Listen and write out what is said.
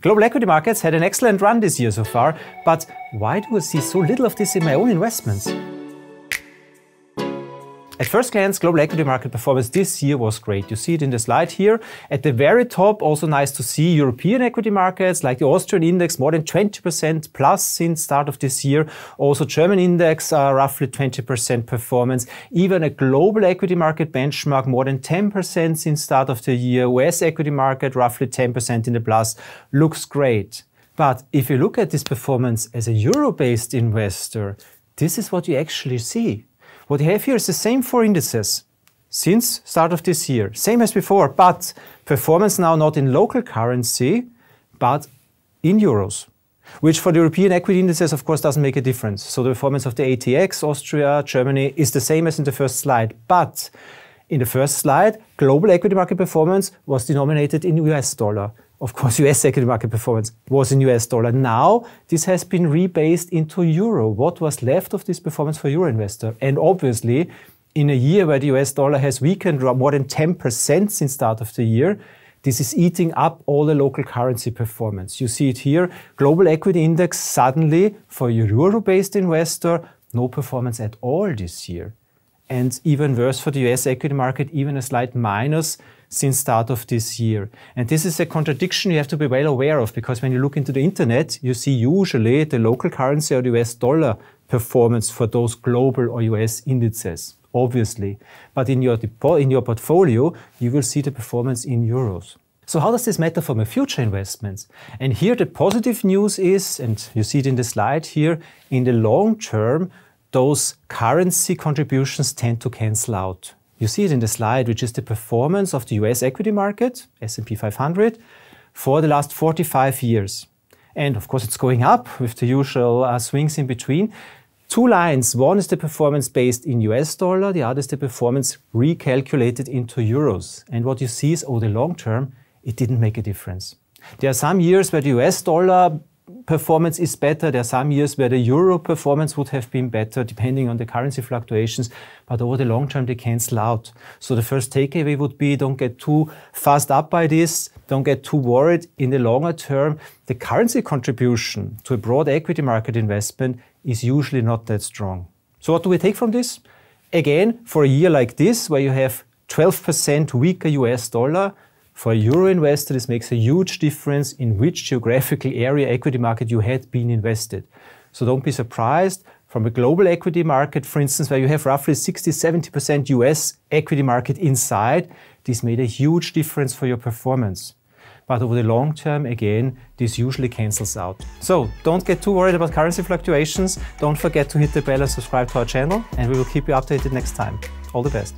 Global equity markets had an excellent run this year so far, but why do I see so little of this in my own investments? At first glance, global equity market performance this year was great. You see it in the slide here. At the very top, also nice to see European equity markets like the Austrian index, more than 20% plus since start of this year. Also German index, roughly 20% performance. Even a global equity market benchmark, more than 10% since start of the year. US equity market, roughly 10% in the plus. Looks great. But if you look at this performance as a euro-based investor, this is what you actually see. What you have here is the same four indices since start of this year, same as before, but performance now not in local currency, but in euros, which for the European equity indices, of course, doesn't make a difference. So the performance of the ATX, Austria, Germany is the same as in the first slide, but in the first slide, global equity market performance was denominated in US dollar. Of course, US equity market performance was in US dollar. Now, this has been rebased into euro. What was left of this performance for euro investor? And obviously, in a year where the US dollar has weakened more than 10% since start of the year, this is eating up all the local currency performance. You see it here, global equity index suddenly, for a euro-based investor, no performance at all this year. And even worse for the US equity market, even a slight minus since start of this year. And this is a contradiction you have to be well aware of, because when you look into the internet, you see usually the local currency or the US dollar performance for those global or US indices, obviously. But in your portfolio, you will see the performance in euros. So how does this matter for my future investments? And here the positive news is, and you see it in the slide here, in the long term, those currency contributions tend to cancel out. You see it in the slide, which is the performance of the US equity market, S&P 500, for the last 45 years. And of course, it's going up with the usual swings in between. Two lines. One is the performance based in US dollar. The other is the performance recalculated into euros. And what you see is, over the long term, it didn't make a difference. There are some years where the US dollar performance is better. There are some years where the euro performance would have been better, depending on the currency fluctuations. But over the long term, they cancel out. So the first takeaway would be, don't get too fussed up by this. Don't get too worried. In the longer term, the currency contribution to a broad equity market investment is usually not that strong. So what do we take from this? Again, for a year like this, where you have 12% weaker US dollar, for a euro investor, this makes a huge difference in which geographical area equity market you had been invested. So don't be surprised. From a global equity market, for instance, where you have roughly 60–70% US equity market inside, this made a huge difference for your performance. But over the long term, again, this usually cancels out. So don't get too worried about currency fluctuations. Don't forget to hit the bell and subscribe to our channel, and we will keep you updated next time. All the best.